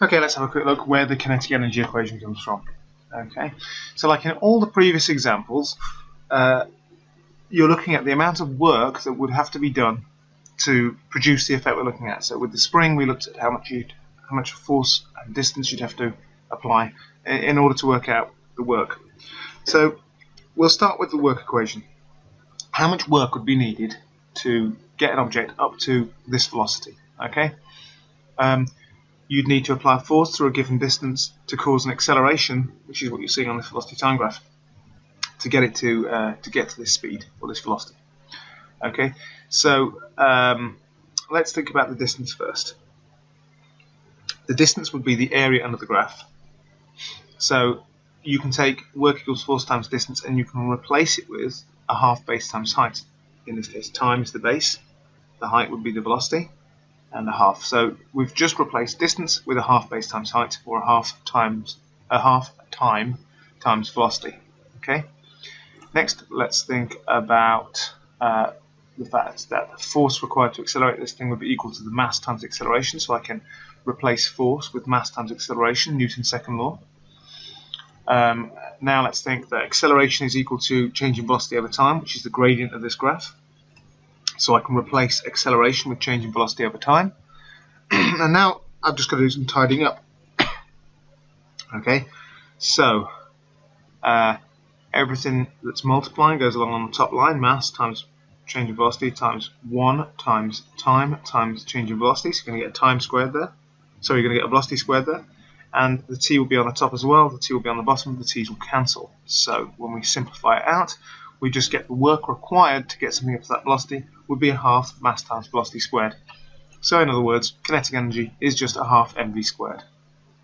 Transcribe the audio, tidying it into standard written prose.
Okay, let's have a quick look where the kinetic energy equation comes from. Okay, so like in all the previous examples, you're looking at the amount of work that would have to be done to produce the effect we're looking at. So with the spring, we looked at how much force and distance you'd have to apply in order to work out the work. So we'll start with the work equation. How much work would be needed to get an object up to this velocity? Okay, you'd need to apply force through a given distance to cause an acceleration, which is what you're seeing on this velocity time graph, to get it to get to this speed or this velocity. Okay, so let's think about the distance first. The distance would be the area under the graph. So you can take work equals force times distance and you can replace it with a half base times height. In this case, time is the base, the height would be the velocity, and a half. So we've just replaced distance with a half base times height, or a half time times velocity. Okay. Next, let's think about the fact that the force required to accelerate this thing would be equal to the mass times acceleration. So I can replace force with mass times acceleration, Newton's second law. Now let's think that acceleration is equal to change in velocity over time, which is the gradient of this graph. So I can replace acceleration with change in velocity over time. And now I've just got to do some tidying up. Okay, so everything that's multiplying goes along on the top line, mass times change in velocity times 1 times time times change in velocity. So you're going to get a time squared there. So you're going to get a velocity squared there. And the t will be on the top as well, the t will be on the bottom, the t's will cancel. So when we simplify it out, we just get the work required to get something up to that velocity would be a half mass times velocity squared. So in other words, kinetic energy is just a half mv squared.